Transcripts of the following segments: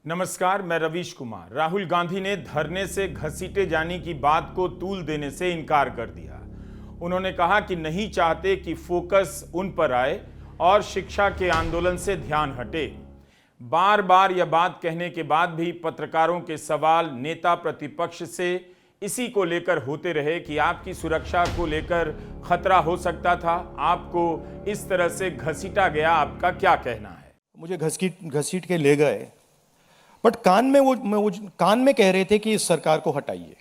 नमस्कार, मैं रवीश कुमार। राहुल गांधी ने धरने से घसीटे जाने की बात को तूल देने से इनकार कर दिया। उन्होंने कहा कि नहीं चाहते कि फोकस उन पर आए और शिक्षा के आंदोलन से ध्यान हटे। बार बार यह बात कहने के बाद भी पत्रकारों के सवाल नेता प्रतिपक्ष से इसी को लेकर होते रहे कि आपकी सुरक्षा को लेकर खतरा हो सकता था, आपको इस तरह से घसीटा गया, आपका क्या कहना है? मुझे घसीट के ले गए, बट कान में वो कान में कह रहे थे कि इस सरकार को हटाइए।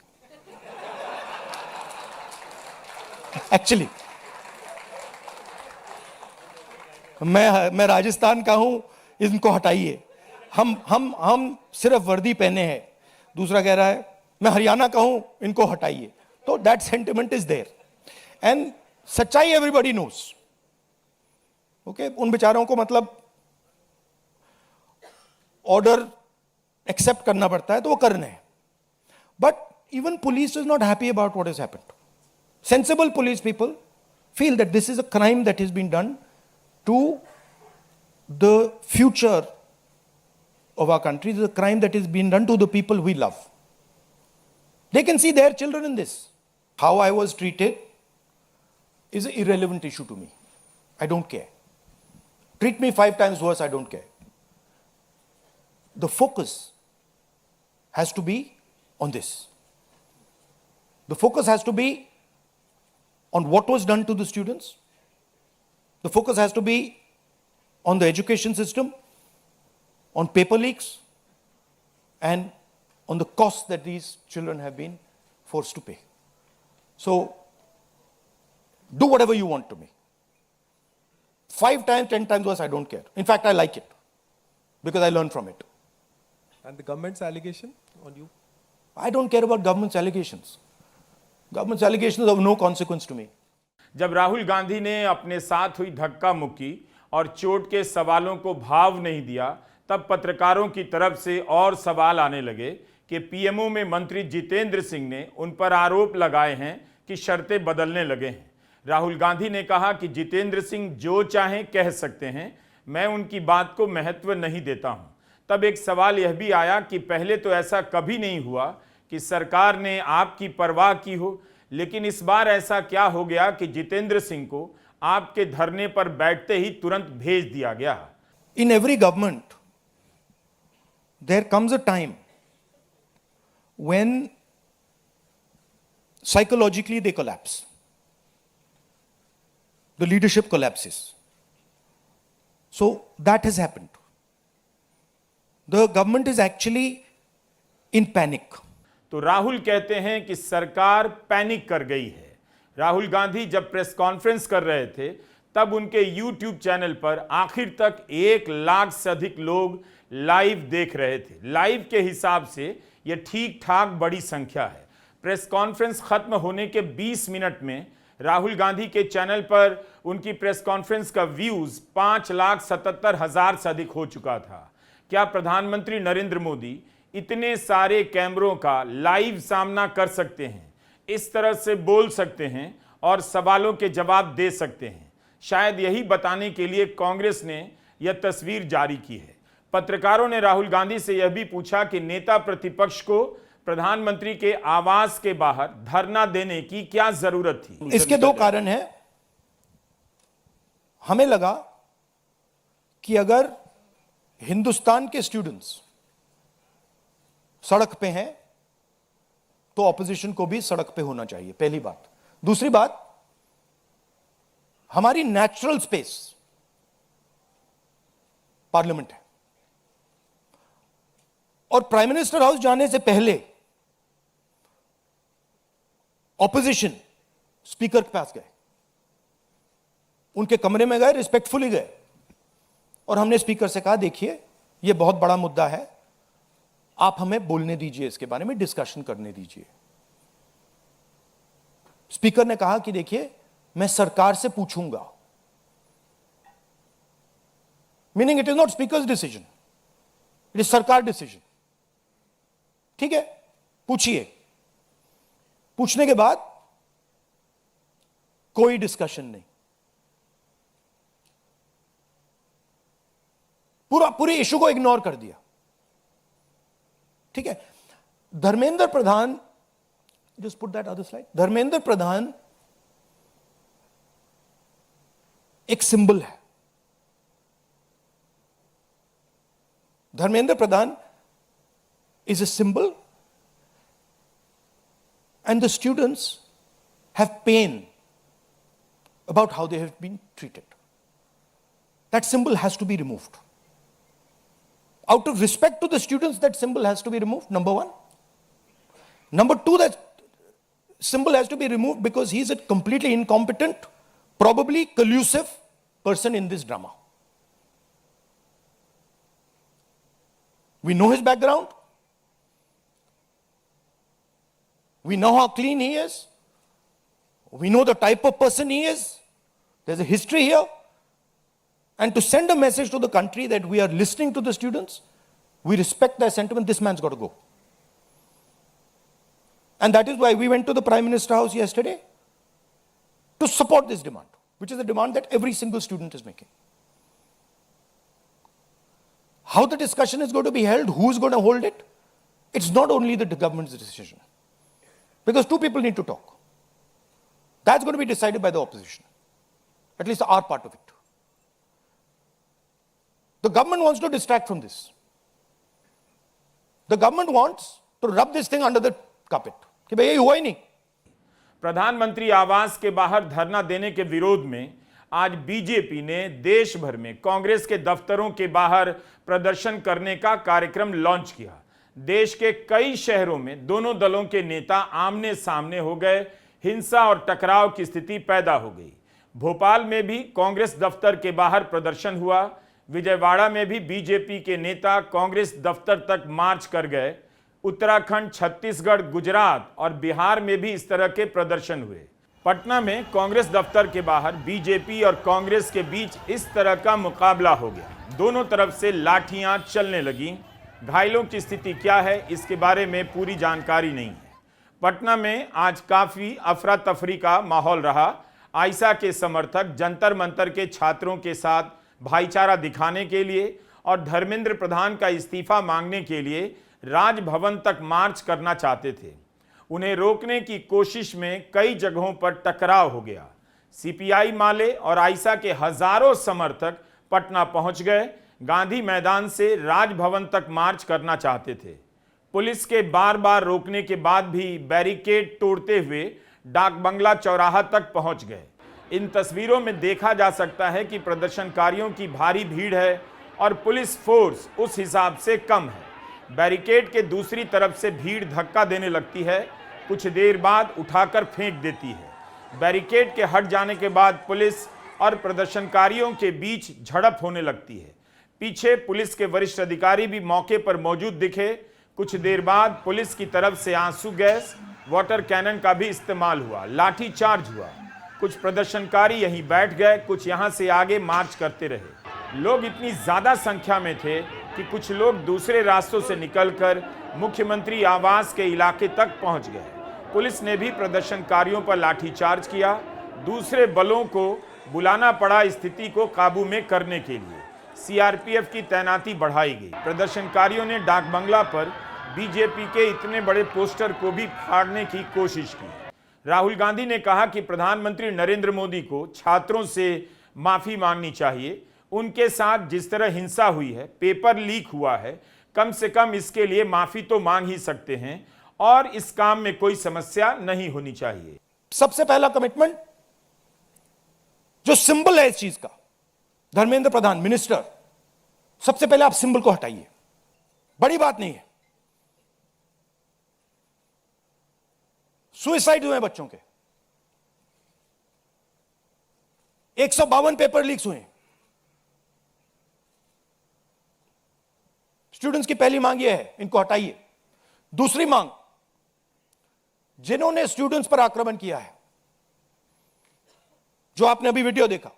एक्चुअली मैं राजस्थान का हूं, इनको हटाइए। हम सिर्फ वर्दी पहने हैं। दूसरा कह रहा है मैं हरियाणा का हूं, इनको हटाइए। तो that sentiment is there and सच्चाई एवरीबॉडी नोस। ओके, उन बेचारों को मतलब ऑर्डर एक्सेप्ट करना पड़ता है तो वो करने हैं। But even police is not happy about what is happened. Sensible police people feel that this is a crime that is been done to the future of our country. This is a crime that is being done to the people we love. They can see their children in this. How I was treated is an irrelevant issue to me. I don't care. Treat me 5 times worse, I don't care. The focus has to be on this. The focus has to be on what was done to the students. The focus has to be on the education system, on paper leaks, and on the costs that these children have been forced to pay. So, do whatever you want to me. 5 times, 10 times worse, I don't care. In fact, I like it because I learn from it. And the government's allegation on you? I don't care about government's allegations. Government's allegations are of no consequence to me. जब राहुल गांधी ने अपने साथ हुई धक्का मुक्की और चोट के सवालों को भाव नहीं दिया, तब पत्रकारों की तरफ से और सवाल आने लगे कि पीएमओ में मंत्री जितेंद्र सिंह ने उन पर आरोप लगाए हैं कि शर्तें बदलने लगे हैं। राहुल गांधी ने कहा कि जितेंद्र सिंह जो चाहें कह सकते हैं, मैं उनकी बात को महत्व नहीं देता हूं। तब एक सवाल यह भी आया कि पहले तो ऐसा कभी नहीं हुआ कि सरकार ने आपकी परवाह की हो, लेकिन इस बार ऐसा क्या हो गया कि जितेंद्र सिंह को आपके धरने पर बैठते ही तुरंत भेज दिया गया? In every government, there comes a time when psychologically they collapse. The leadership collapses. So that has happened. The government is actually in panic. तो राहुल कहते हैं कि सरकार पैनिक कर गई है। राहुल गांधी जब प्रेस कॉन्फ्रेंस कर रहे थे तब उनके YouTube चैनल पर आखिर तक 1 लाख से अधिक लोग लाइव देख रहे थे। लाइव के हिसाब से यह ठीक ठाक बड़ी संख्या है। प्रेस कॉन्फ्रेंस खत्म होने के 20 मिनट में राहुल गांधी के चैनल पर उनकी प्रेस कॉन्फ्रेंस का व्यूज 5,77,000 से अधिक हो चुका था। क्या प्रधानमंत्री नरेंद्र मोदी इतने सारे कैमरों का लाइव सामना कर सकते हैं, इस तरह से बोल सकते हैं और सवालों के जवाब दे सकते हैं? शायद यही बताने के लिए कांग्रेस ने यह तस्वीर जारी की है। पत्रकारों ने राहुल गांधी से यह भी पूछा कि नेता प्रतिपक्ष को प्रधानमंत्री के आवास के बाहर धरना देने की क्या जरूरत थी? इसके 2 कारण हैं। हमें लगा कि अगर हिंदुस्तान के स्टूडेंट्स सड़क पे हैं तो ऑपोजिशन को भी सड़क पे होना चाहिए, पहली बात। दूसरी बात, हमारी नेचुरल स्पेस पार्लियामेंट है और प्राइम मिनिस्टर हाउस जाने से पहले ऑपोजिशन स्पीकर के पास गए, उनके कमरे में गए, रिस्पेक्टफुली गए और हमने स्पीकर से कहा देखिए यह बहुत बड़ा मुद्दा है, आप हमें बोलने दीजिए, इसके बारे में डिस्कशन करने दीजिए। स्पीकर ने कहा कि देखिए मैं सरकार से पूछूंगा, meaning it is not speakers decision, it is सरकार डिसीजन। ठीक है, पूछिए। पूछने के बाद कोई डिस्कशन नहीं, पूरे इशू को इग्नोर कर दिया। ठीक है. Dharmendra Pradhan, just put that other slide. Dharmendra Pradhan एक सिंबल है. Dharmendra Pradhan is a symbol, and the students have pain about how they have been treated. That symbol has to be removed. Out of respect to the students, that symbol has to be removed, number one. Number two, that symbol has to be removed because he is a completely incompetent, probably collusive person in this drama. We know his background. We know how clean he is. We know the type of person he is. There's a history here. And to send a message to the country that we are listening to the students, we respect their sentiment, this man's got to go. And that is why we went to the Prime Minister House yesterday to support this demand, which is a demand that every single student is making. How the discussion is going to be held, who's going to hold it, it's not only the government's decision. Because two people need to talk. That's going to be decided by the opposition, at least our part of it. The government wants to distract from this. The government wants to rub this thing under the carpet. कि भाई ये हुआ ही नहीं. प्रधानमंत्री आवास के बाहर धरना देने के विरोध में आज बीजेपी ने देश भर में कांग्रेस के दफ्तरों के बाहर प्रदर्शन करने का कार्यक्रम लॉन्च किया. देश के कई शहरों में दोनों दलों के नेता आमने सामने हो गए. हिंसा और टकराव की स्थिति पैदा हो गई. भोपाल में भी कांग्रेस दफ्तर के बाहर प्रदर्शन हुआ. विजयवाड़ा में भी बीजेपी के नेता कांग्रेस दफ्तर तक मार्च कर गए. उत्तराखंड, छत्तीसगढ़, गुजरात और बिहार में भी इस तरह के प्रदर्शन हुए. पटना में कांग्रेस दफ्तर के बाहर बीजेपी और कांग्रेस के बीच इस तरह का मुकाबला हो गया. दोनों तरफ से लाठियां चलने लगीं. घायलों की स्थिति क्या है, इसके बारे में पूरी जानकारी नहीं है. पटना में आज काफी अफरा तफरी का माहौल रहा. आयशा के समर्थक जंतर मंतर के छात्रों के साथ भाईचारा दिखाने के लिए और धर्मेंद्र प्रधान का इस्तीफा मांगने के लिए राजभवन तक मार्च करना चाहते थे. उन्हें रोकने की कोशिश में कई जगहों पर टकराव हो गया. सीपीआई माले और आयशा के हजारों समर्थक पटना पहुंच गए. गांधी मैदान से राजभवन तक मार्च करना चाहते थे. पुलिस के बार बार रोकने के बाद भी बैरिकेड तोड़ते हुए डाक बंगला चौराहा तक पहुंच गए. इन तस्वीरों में देखा जा सकता है कि प्रदर्शनकारियों की भारी भीड़ है और पुलिस फोर्स उस हिसाब से कम है. बैरिकेड के दूसरी तरफ से भीड़ धक्का देने लगती है. कुछ देर बाद उठाकर फेंक देती है. बैरिकेड के हट जाने के बाद पुलिस और प्रदर्शनकारियों के बीच झड़प होने लगती है. पीछे पुलिस के वरिष्ठ अधिकारी भी मौके पर मौजूद दिखे. कुछ देर बाद पुलिस की तरफ से आंसू गैस, वाटर कैनन का भी इस्तेमाल हुआ. लाठी चार्ज हुआ. कुछ प्रदर्शनकारी यहीं बैठ गए, कुछ यहां से आगे मार्च करते रहे. लोग इतनी ज्यादा संख्या में थे कि कुछ लोग दूसरे रास्तों से निकलकर मुख्यमंत्री आवास के इलाके तक पहुंच गए. पुलिस ने भी प्रदर्शनकारियों पर लाठीचार्ज किया. दूसरे बलों को बुलाना पड़ा स्थिति को काबू में करने के लिए. सीआरपीएफ की तैनाती बढ़ाई गई. प्रदर्शनकारियों ने डाक बंगला पर बीजेपी के इतने बड़े पोस्टर को भी फाड़ने की कोशिश की. राहुल गांधी ने कहा कि प्रधानमंत्री नरेंद्र मोदी को छात्रों से माफी मांगनी चाहिए. उनके साथ जिस तरह हिंसा हुई है, पेपर लीक हुआ है, कम से कम इसके लिए माफी तो मांग ही सकते हैं और इस काम में कोई समस्या नहीं होनी चाहिए. सबसे पहला कमिटमेंट जो सिंबल है इस चीज का, धर्मेंद्र प्रधान मिनिस्टर, सबसे पहले आप सिंबल को हटाइए. बड़ी बात नहीं है. सुसाइड हुए बच्चों के, 152 पेपर लीक्स हुए. स्टूडेंट्स की पहली मांग यह है, इनको हटाइए. दूसरी मांग, जिन्होंने स्टूडेंट्स पर आक्रमण किया है, जो आपने अभी वीडियो देखा,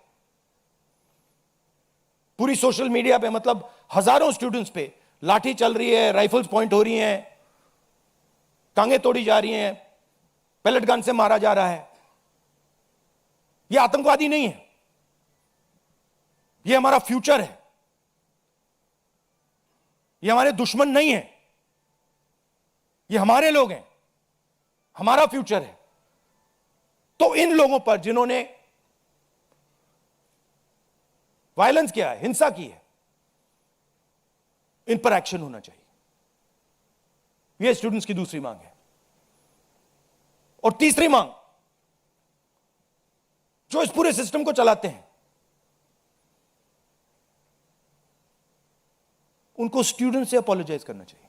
पूरी सोशल मीडिया पे, मतलब हजारों स्टूडेंट्स पे लाठी चल रही है, राइफल्स पॉइंट हो रही हैं, टांगे तोड़ी जा रही हैं, पेलेट गन से मारा जा रहा है. यह आतंकवादी नहीं है, यह हमारा फ्यूचर है. ये हमारे दुश्मन नहीं है. ये हमारे लोग हैं, हमारा फ्यूचर है। तो इन लोगों पर जिन्होंने वायलेंस किया है, हिंसा की है, इन पर एक्शन होना चाहिए। यह स्टूडेंट्स की दूसरी मांग है। और तीसरी मांग, जो इस पूरे सिस्टम को चलाते हैं, उनको स्टूडेंट से अपोलोजाइज करना चाहिए।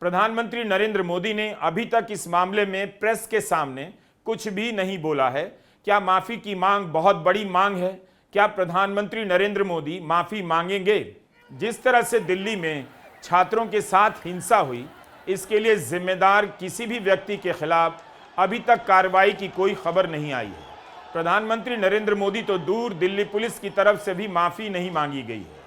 प्रधानमंत्री नरेंद्र मोदी ने अभी तक इस मामले में प्रेस के सामने कुछ भी नहीं बोला है। क्या माफी की मांग बहुत बड़ी मांग है? क्या प्रधानमंत्री नरेंद्र मोदी माफी मांगेंगे? जिस तरह से दिल्ली में छात्रों के साथ हिंसा हुई, इसके लिए जिम्मेदार किसी भी व्यक्ति के खिलाफ अभी तक कार्रवाई की कोई खबर नहीं आई है। प्रधानमंत्री नरेंद्र मोदी तो दूर, दिल्ली पुलिस की तरफ से भी माफी नहीं मांगी गई है।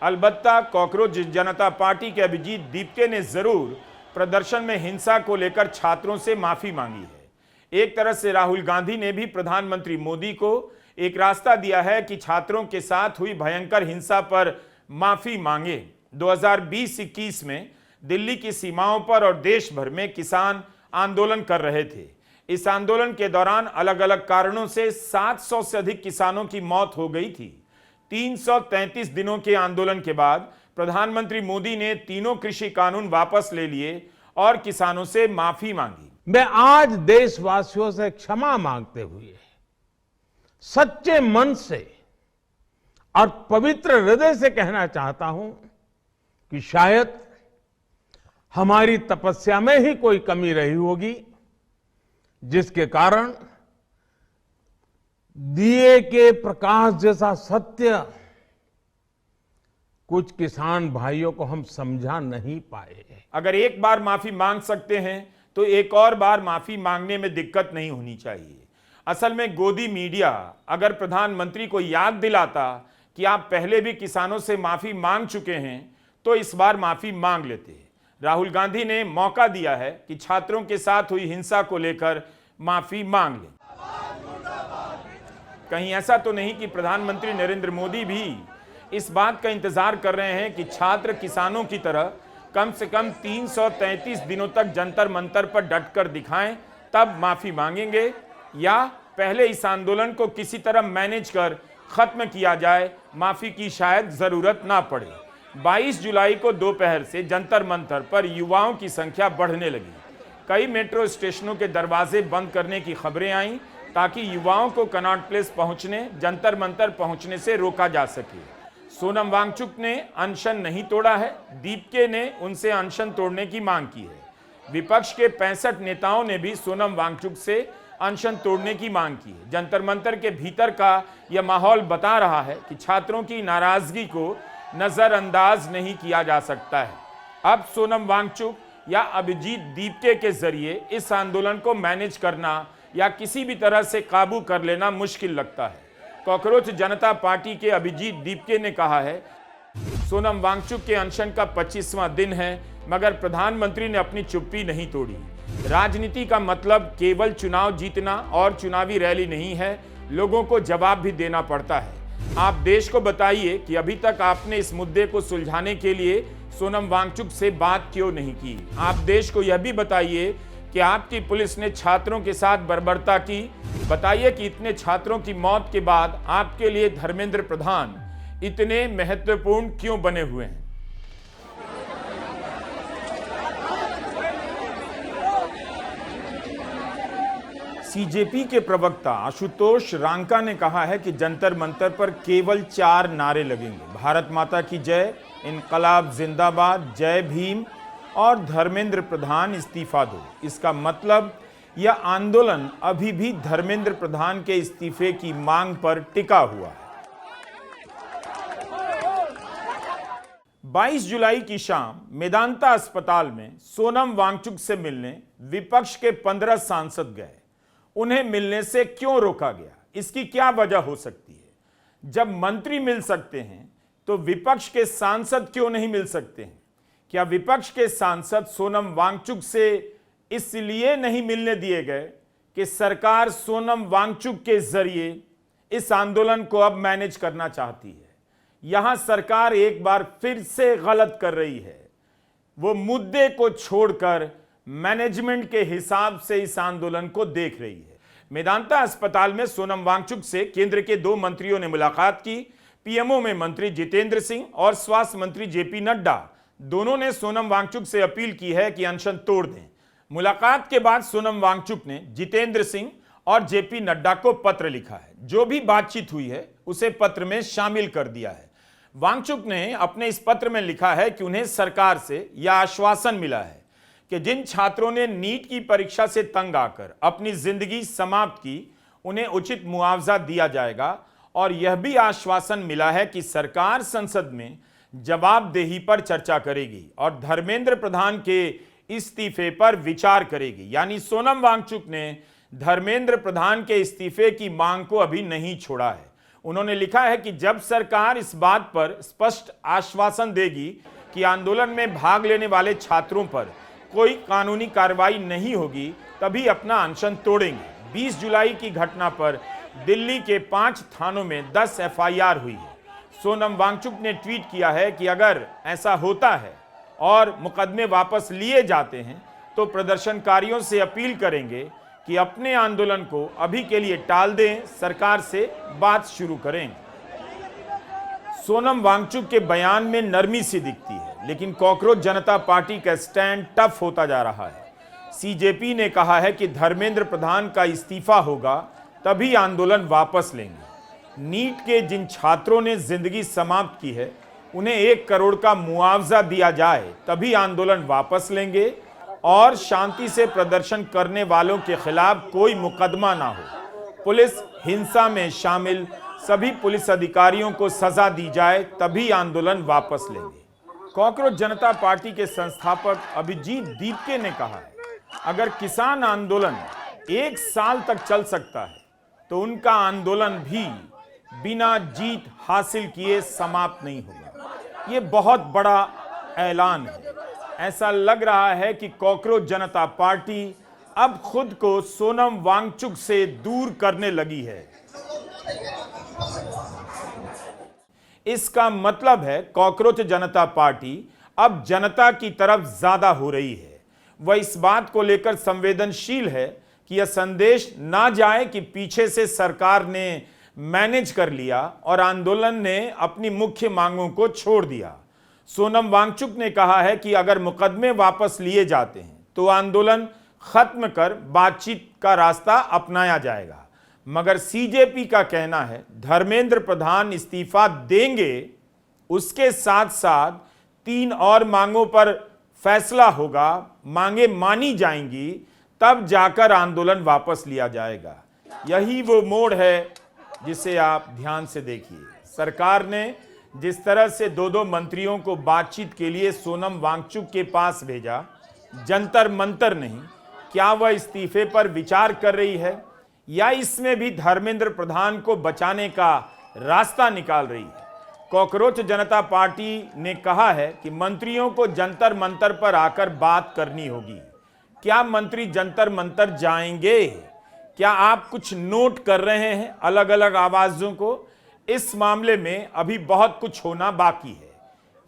अलबत्ता कॉकरोच जनता पार्टी के अभिजीत दीपके ने जरूर प्रदर्शन में हिंसा को लेकर छात्रों से माफी मांगी है। एक तरह से राहुल गांधी ने भी प्रधानमंत्री मोदी को एक रास्ता दिया है कि छात्रों के साथ हुई भयंकर हिंसा पर माफी मांगे। 2020-21 में दिल्ली की सीमाओं पर और देश भर में किसान आंदोलन कर रहे थे। इस आंदोलन के दौरान अलग अलग कारणों से 700 से अधिक किसानों की मौत हो गई थी। 333 दिनों के आंदोलन के बाद प्रधानमंत्री मोदी ने तीनों कृषि कानून वापस ले लिए और किसानों से माफी मांगी। मैं आज देशवासियों से क्षमा मांगते हुए सच्चे मन से और पवित्र हृदय से कहना चाहता हूं कि शायद हमारी तपस्या में ही कोई कमी रही होगी, जिसके कारण दिए के प्रकाश जैसा सत्य कुछ किसान भाइयों को हम समझा नहीं पाए। अगर एक बार माफी मांग सकते हैं तो एक और बार माफी मांगने में दिक्कत नहीं होनी चाहिए। असल में गोदी मीडिया अगर प्रधानमंत्री को याद दिलाता कि आप पहले भी किसानों से माफी मांग चुके हैं तो इस बार माफी मांग लेते। राहुल गांधी ने मौका दिया है कि छात्रों के साथ हुई हिंसा को लेकर माफी मांग लें। कहीं ऐसा तो नहीं कि प्रधानमंत्री नरेंद्र मोदी भी इस बात का इंतजार कर रहे हैं कि छात्र किसानों की तरह कम से कम 333 दिनों तक जंतर मंतर पर डटकर दिखाएं, तब माफी मांगेंगे, या पहले इस आंदोलन को किसी तरह मैनेज कर खत्म किया जाए, माफी की शायद जरूरत ना पड़े। 22 जुलाई को दोपहर से जंतर मंतर पर युवाओं की संख्या बढ़ने लगी। कई मेट्रो स्टेशनों के दरवाजे बंद करने की खबरें आईं ताकि युवाओं को कनॉट प्लेस पहुंचने, जंतर मंतर पहुंचने से रोका जा सके। सोनम वांगचुक ने अनशन नहीं तोड़ा है, दीपके ने उनसे अनशन तोड़ने की मांग की है। विपक्ष के 65 नेताओं ने भी सोनम वांगचुक से अनशन तोड़ने की मांग की है। जंतर मंतर के भीतर का यह माहौल बता रहा है कि छात्रों की नाराजगी को नजरअंदाज नहीं किया जा सकता है। अब सोनम वांगचुक या अभिजीत दीपके के जरिए इस आंदोलन को मैनेज करना या किसी भी तरह से काबू कर लेना मुश्किल लगता है। कॉकरोच जनता पार्टी के अभिजीत दीपके ने कहा है, सोनम वांगचुक के अनशन का 25वां दिन है मगर प्रधानमंत्री ने अपनी चुप्पी नहीं तोड़ी। राजनीति का मतलब केवल चुनाव जीतना और चुनावी रैली नहीं है, लोगों को जवाब भी देना पड़ता है। आप देश को बताइए कि अभी तक आपने इस मुद्दे को सुलझाने के लिए सोनम वांगचुक से बात क्यों नहीं की। आप देश को यह भी बताइए कि आपकी पुलिस ने छात्रों के साथ बर्बरता की। बताइए कि इतने छात्रों की मौत के बाद आपके लिए धर्मेंद्र प्रधान इतने महत्वपूर्ण क्यों बने हुए हैं। सीजेपी के प्रवक्ता आशुतोष रांका ने कहा है कि जंतर मंतर पर केवल 4 नारे लगेंगे, भारत माता की जय, इनकलाब जिंदाबाद, जय भीम और धर्मेंद्र प्रधान इस्तीफा दो। इसका मतलब यह आंदोलन अभी भी धर्मेंद्र प्रधान के इस्तीफे की मांग पर टिका हुआ है। 22 जुलाई की शाम मेदांता अस्पताल में सोनम वांगचुक से मिलने विपक्ष के 15 सांसद गए। उन्हें मिलने से क्यों रोका गया, इसकी क्या वजह हो सकती है? जब मंत्री मिल सकते हैं तो विपक्ष के सांसद क्यों नहीं मिल सकते हैं? क्या विपक्ष के सांसद सोनम वांगचुक से इसलिए नहीं मिलने दिए गए कि सरकार सोनम वांगचुक के जरिए इस आंदोलन को अब मैनेज करना चाहती है? यहां सरकार एक बार फिर से गलत कर रही है। वो मुद्दे को छोड़कर मैनेजमेंट के हिसाब से इस आंदोलन को देख रही है। मेदांता अस्पताल में सोनम वांगचुक से केंद्र के 2 मंत्रियों ने मुलाकात की। पीएमओ में मंत्री जितेंद्र सिंह और स्वास्थ्य मंत्री जेपी नड्डा दोनों ने सोनम वांगचुक से अपील की है कि अनशन तोड़ दें। मुलाकात के बाद सोनम वांगचुक ने जितेंद्र सिंह और जेपी नड्डा को पत्र लिखा है। जो भी बातचीत हुई है उसे पत्र में शामिल कर दिया है। वांगचुक ने अपने इस पत्र में लिखा है कि उन्हें सरकार से यह आश्वासन मिला है कि जिन छात्रों ने नीट की परीक्षा से तंग आकर अपनी जिंदगी समाप्त की उन्हें उचित मुआवजा दिया जाएगा, और यह भी आश्वासन मिला है कि सरकार संसद में जवाबदेही पर चर्चा करेगी और धर्मेंद्र प्रधान के इस्तीफे पर विचार करेगी। यानी सोनम वांगचुक ने धर्मेंद्र प्रधान के इस्तीफे की मांग को अभी नहीं छोड़ा है। उन्होंने लिखा है कि जब सरकार इस बात पर स्पष्ट आश्वासन देगी कि आंदोलन में भाग लेने वाले छात्रों पर कोई कानूनी कार्रवाई नहीं होगी तभी अपना अनशन तोड़ेंगे। 20 जुलाई की घटना पर दिल्ली के 5 थानों में 10 एफआईआर हुई है। सोनम वांगचुक ने ट्वीट किया है कि अगर ऐसा होता है और मुकदमे वापस लिए जाते हैं तो प्रदर्शनकारियों से अपील करेंगे कि अपने आंदोलन को अभी के लिए टाल दें, सरकार से बात शुरू करें। सोनम वांगचुक के बयान में नरमी सी दिखती है, लेकिन कॉकरोच जनता पार्टी का स्टैंड टफ होता जा रहा है। सीजेपी ने कहा है कि धर्मेंद्र प्रधान का इस्तीफा होगा तभी आंदोलन वापस लेंगे। नीट के जिन छात्रों ने जिंदगी समाप्त की है उन्हें 1 करोड़ का मुआवजा दिया जाए तभी आंदोलन वापस लेंगे, और शांति से प्रदर्शन करने वालों के खिलाफ कोई मुकदमा ना हो। पुलिस हिंसा में शामिल सभी पुलिस अधिकारियों को सजा दी जाए तभी आंदोलन वापस लेंगे। कॉकरोच जनता पार्टी के संस्थापक अभिजीत दीपके ने कहा है, अगर किसान आंदोलन 1 साल तक चल सकता है तो उनका आंदोलन भी बिना जीत हासिल किए समाप्त नहीं होगा। ये बहुत बड़ा ऐलान है। ऐसा लग रहा है कि कॉकरोच जनता पार्टी अब खुद को सोनम वांगचुक से दूर करने लगी है। इसका मतलब है कॉकरोच जनता पार्टी अब जनता की तरफ ज्यादा हो रही है। वह इस बात को लेकर संवेदनशील है कि यह संदेश ना जाए कि पीछे से सरकार ने मैनेज कर लिया और आंदोलन ने अपनी मुख्य मांगों को छोड़ दिया। सोनम वांगचुक ने कहा है कि अगर मुकदमे वापस लिए जाते हैं तो आंदोलन खत्म कर बातचीत का रास्ता अपनाया जाएगा, मगर सीजेपी का कहना है धर्मेंद्र प्रधान इस्तीफा देंगे, उसके साथ साथ 3 और मांगों पर फैसला होगा, मांगे मानी जाएंगी, तब जाकर आंदोलन वापस लिया जाएगा। यही वो मोड़ है जिसे आप ध्यान से देखिए। सरकार ने जिस तरह से 2 मंत्रियों को बातचीत के लिए सोनम वांगचुक के पास भेजा, जंतर मंतर नहीं, क्या वह इस्तीफे पर विचार कर रही है या इसमें भी धर्मेंद्र प्रधान को बचाने का रास्ता निकाल रही है? कॉकरोच जनता पार्टी ने कहा है कि मंत्रियों को जंतर मंतर पर आकर बात करनी होगी। क्या मंत्री जंतर मंतर जाएंगे? क्या आप कुछ नोट कर रहे हैं अलग अलग आवाजों को? इस मामले में अभी बहुत कुछ होना बाकी है।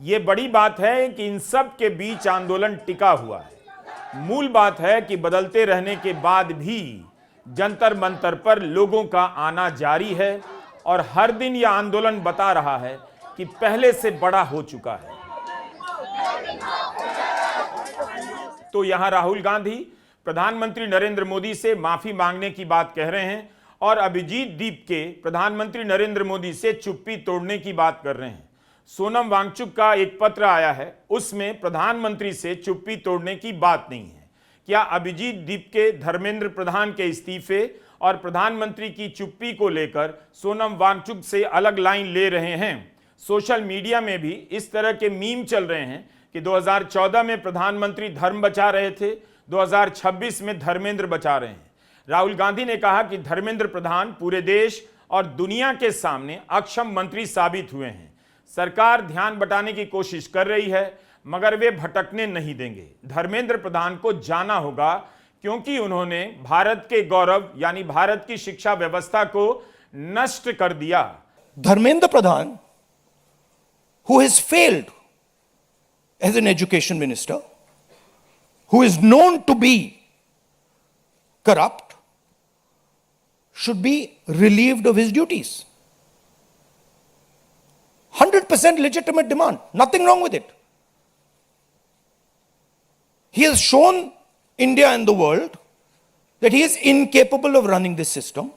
यह बड़ी बात है कि इन सब के बीच आंदोलन टिका हुआ है। मूल बात है कि बदलते रहने के बाद भी जंतर मंतर पर लोगों का आना जारी है और हर दिन यह आंदोलन बता रहा है कि पहले से बड़ा हो चुका है। तो यहां राहुल गांधी प्रधानमंत्री नरेंद्र मोदी से माफी मांगने की बात कह रहे हैं और अभिजीत दीपके प्रधानमंत्री नरेंद्र मोदी से चुप्पी तोड़ने की बात कर रहे हैं। सोनम वांगचुक का एक पत्र आया है, उसमें प्रधानमंत्री से चुप्पी तोड़ने की बात नहीं है। क्या अभिजीत दीपके धर्मेंद्र प्रधान के इस्तीफे और प्रधानमंत्री की चुप्पी को लेकर सोनम वांगचुक से अलग लाइन ले रहे हैं? सोशल मीडिया में भी इस तरह के मीम चल रहे हैं कि 2014 में प्रधानमंत्री धर्म बचा रहे थे, 2026 में धर्मेंद्र बचा रहे हैं। राहुल गांधी ने कहा कि धर्मेंद्र प्रधान पूरे देश और दुनिया के सामने अक्षम मंत्री साबित हुए हैं। सरकार ध्यान बटाने की कोशिश कर रही है, मगर वे भटकने नहीं देंगे। धर्मेंद्र प्रधान को जाना होगा क्योंकि उन्होंने भारत के गौरव यानी भारत की शिक्षा व्यवस्था को नष्ट कर दिया। Dharmendra Pradhan, who has failed as an education minister, who is known to be corrupt should be relieved of his duties. 100% legitimate demand. Nothing wrong with it. He has shown India and the world that he is incapable of running this system.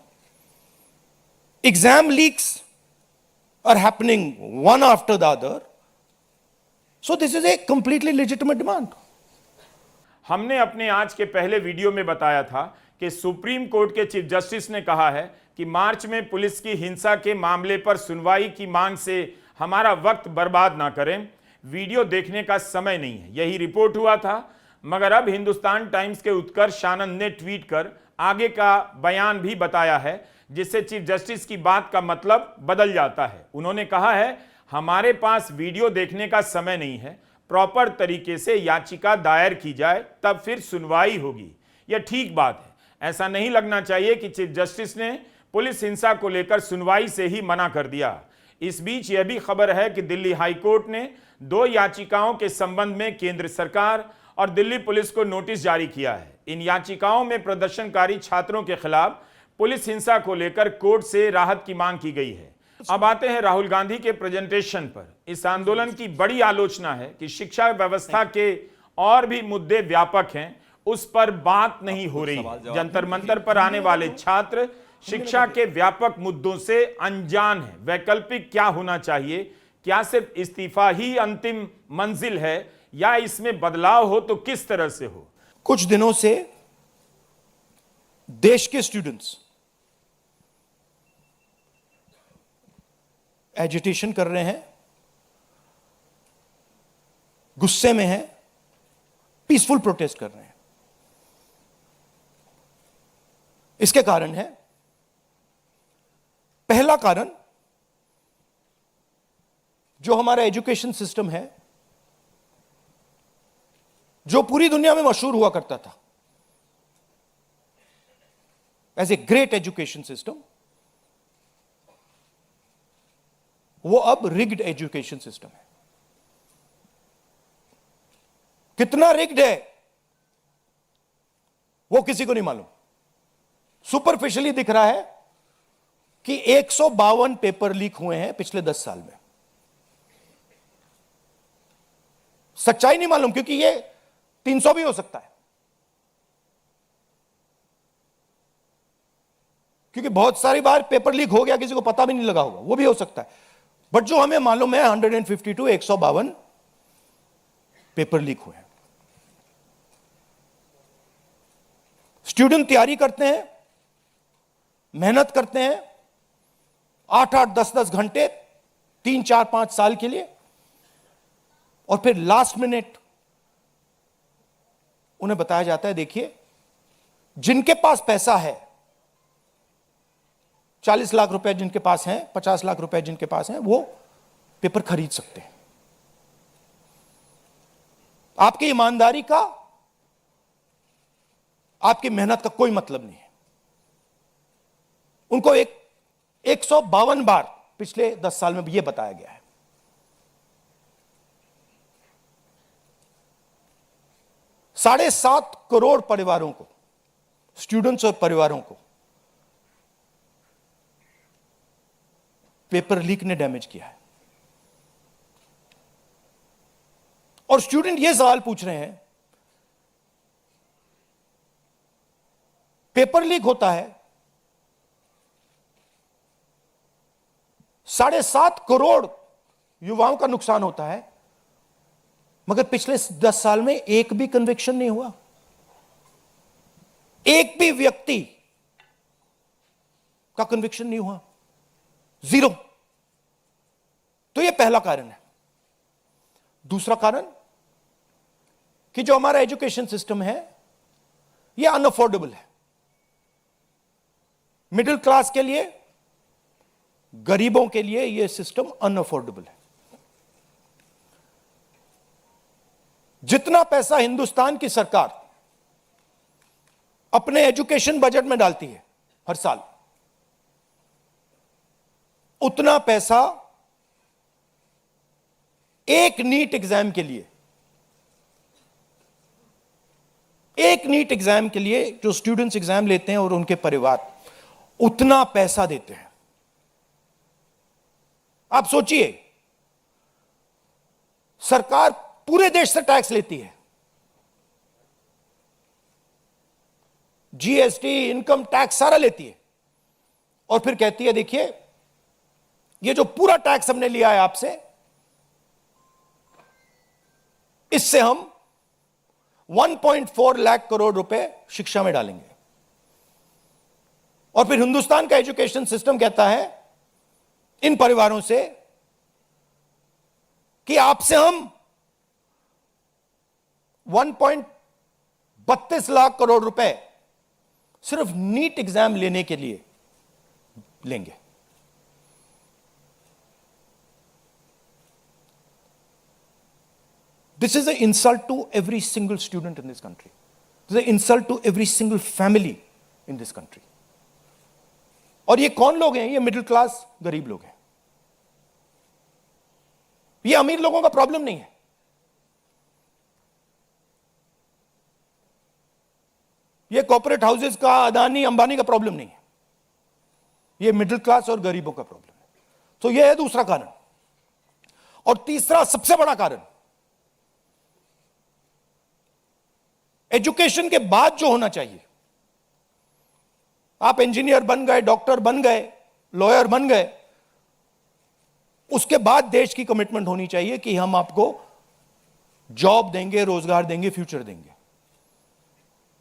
Exam leaks are happening one after the other. So this is a completely legitimate demand. हमने अपने आज के पहले video में बताया था कि supreme court के चीफ जस्टिस ने कहा है कि मार्च में पुलिस की हिंसा के मामले पर सुनवाई की मांग से हमारा वक्त बर्बाद ना करें, वीडियो देखने का समय नहीं है, यही रिपोर्ट हुआ था। मगर अब हिंदुस्तान टाइम्स के उत्कर्ष आनंद ने ट्वीट कर आगे का बयान भी बताया है, जिससे चीफ जस्टिस की बात का मतलब बदल जाता है। उन्होंने कहा है, हमारे पास वीडियो देखने का समय नहीं है, प्रॉपर तरीके से याचिका दायर की जाए तब फिर सुनवाई होगी। यह ठीक बात है। ऐसा नहीं लगना चाहिए कि चीफ जस्टिस ने पुलिस हिंसा को लेकर सुनवाई से ही मना कर दिया। इस बीच यह भी खबर है कि दिल्ली हाई कोर्ट ने 2 याचिकाओं के संबंध में केंद्र सरकार और दिल्ली पुलिस को नोटिस जारी किया है। इन याचिकाओं में प्रदर्शनकारी छात्रों के खिलाफ पुलिस हिंसा को लेकर कोर्ट से राहत की मांग की गई है। अब आते हैं राहुल गांधी के प्रेजेंटेशन पर। इस आंदोलन की बड़ी आलोचना है कि शिक्षा व्यवस्था के और भी मुद्दे व्यापक हैं, उस पर बात नहीं हो रही है। जंतर मंतर पर आने वाले छात्र शिक्षा के व्यापक मुद्दों से अनजान है। वैकल्पिक क्या होना चाहिए? क्या सिर्फ इस्तीफा ही अंतिम मंजिल है या इसमें बदलाव हो तो किस तरह से हो? कुछ दिनों से देश के स्टूडेंट्स एजिटेशन कर रहे हैं, गुस्से में हैं, पीसफुल प्रोटेस्ट कर रहे हैं। इसके कारण है, पहला कारण, जो हमारा एजुकेशन सिस्टम है, जो पूरी दुनिया में मशहूर हुआ करता था as a great education system, वो अब रिग्ड एजुकेशन सिस्टम है। कितना रिग्ड है वो किसी को नहीं मालूम। सुपरफिशियली दिख रहा है कि 152 पेपर लीक हुए हैं पिछले 10 साल में। सच्चाई नहीं मालूम, क्योंकि ये 300 भी हो सकता है, क्योंकि बहुत सारी बार पेपर लीक हो गया, किसी को पता भी नहीं लगा होगा, वो भी हो सकता है। बट जो हमें मालूम है 152 152 पेपर लीक हुए हैं। स्टूडेंट तैयारी करते हैं, मेहनत करते हैं 8-8 10-10 घंटे 3-4-5 साल के लिए, और फिर लास्ट मिनट उन्हें बताया जाता है, देखिए जिनके पास पैसा है, 40 लाख रुपए जिनके पास हैं, 50 लाख रुपए जिनके पास हैं, वो पेपर खरीद सकते हैं। आपकी ईमानदारी का, आपकी मेहनत का कोई मतलब नहीं है। उनको 152 बार पिछले 10 साल में भी यह बताया गया है। 7.5 करोड़ परिवारों को, स्टूडेंट्स और परिवारों को पेपर लीक ने डैमेज किया है। और स्टूडेंट यह सवाल पूछ रहे हैं, पेपर लीक होता है, 7.5 करोड़ युवाओं का नुकसान होता है, मगर पिछले 10 साल में एक भी कन्विक्शन नहीं हुआ, एक भी व्यक्ति का कन्विक्शन नहीं हुआ, 0। तो यह पहला कारण है। दूसरा कारण कि जो हमारा एजुकेशन सिस्टम है यह अनअफोर्डेबल है। मिडिल क्लास के लिए, गरीबों के लिए यह सिस्टम अनअफोर्डेबल है। जितना पैसा हिंदुस्तान की सरकार अपने एजुकेशन बजट में डालती है हर साल, उतना पैसा एक नीट एग्जाम के लिए एक नीट एग्जाम के लिए जो स्टूडेंट्स एग्जाम लेते हैं और उनके परिवार उतना पैसा देते हैं। आप सोचिए, सरकार पूरे देश से टैक्स लेती है, जीएसटी, इनकम टैक्स सारा लेती है, और फिर कहती है देखिए ये जो पूरा टैक्स हमने लिया है आपसे, इससे हम 1.4 लाख करोड़ रुपए शिक्षा में डालेंगे। और फिर हिंदुस्तान का एजुकेशन सिस्टम कहता है इन परिवारों से कि आपसे हम 1.32 लाख करोड़ रुपए सिर्फ नीट एग्जाम लेने के लिए लेंगे। This is an insult to every single student in this country. This is an insult to every single family in this country. और ये कौन लोग हैं? ये मिडिल क्लास गरीब लोग हैं। ये अमीर लोगों का प्रॉब्लम नहीं है। ये कॉर्पोरेट हाउसेस का, अदानी अंबानी का प्रॉब्लम नहीं है। ये मिडिल क्लास और गरीबों का प्रॉब्लम है। तो ये है दूसरा कारण। और तीसरा सबसे बड़ा कारण, एजुकेशन के बाद जो होना चाहिए, आप इंजीनियर बन गए, डॉक्टर बन गए, लॉयर बन गए, उसके बाद देश की कमिटमेंट होनी चाहिए कि हम आपको जॉब देंगे, रोजगार देंगे, फ्यूचर देंगे।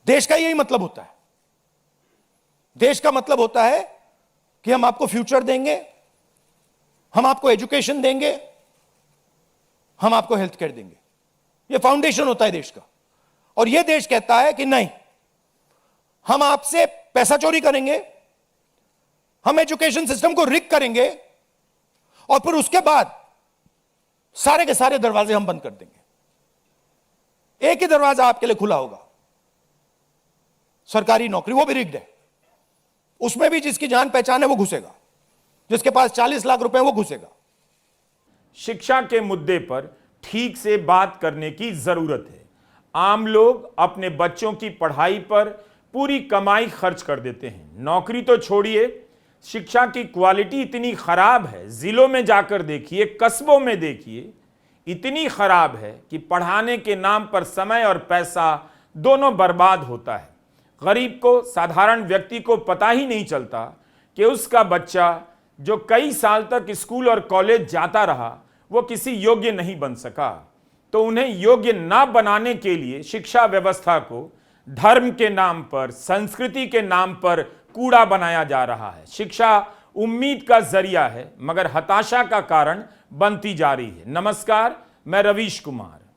देश का यही मतलब होता है। देश का मतलब होता है कि हम आपको फ्यूचर देंगे, हम आपको एजुकेशन देंगे, हम आपको हेल्थ केयर देंगे। यह फाउंडेशन होता है देश का। और यह देश कहता है कि नहीं, हम आपसे पैसा चोरी करेंगे, हम एजुकेशन सिस्टम को रिग करेंगे, और फिर उसके बाद सारे के सारे दरवाजे हम बंद कर देंगे। एक ही दरवाजा आपके लिए खुला होगा, सरकारी नौकरी, वो भी रिग्ड है। उसमें भी जिसकी जान पहचान है वो घुसेगा, जिसके पास 40 लाख रुपए है वो घुसेगा। शिक्षा के मुद्दे पर ठीक से बात करने की जरूरत है। आम लोग अपने बच्चों की पढ़ाई पर पूरी कमाई खर्च कर देते हैं। नौकरी तो छोड़िए, शिक्षा की क्वालिटी इतनी खराब है, जिलों में जाकर देखिए, कस्बों में देखिए, इतनी खराब है कि पढ़ाने के नाम पर समय और पैसा दोनों बर्बाद होता है। गरीब को, साधारण व्यक्ति को पता ही नहीं चलता कि उसका बच्चा जो कई साल तक स्कूल और कॉलेज जाता रहा, वो किसी योग्य नहीं बन सका। तो उन्हें योग्य ना बनाने के लिए शिक्षा व्यवस्था को धर्म के नाम पर, संस्कृति के नाम पर कूड़ा बनाया जा रहा है। शिक्षा उम्मीद का जरिया है, मगर हताशा का कारण बनती जा रही है। नमस्कार, मैं रवीश कुमार।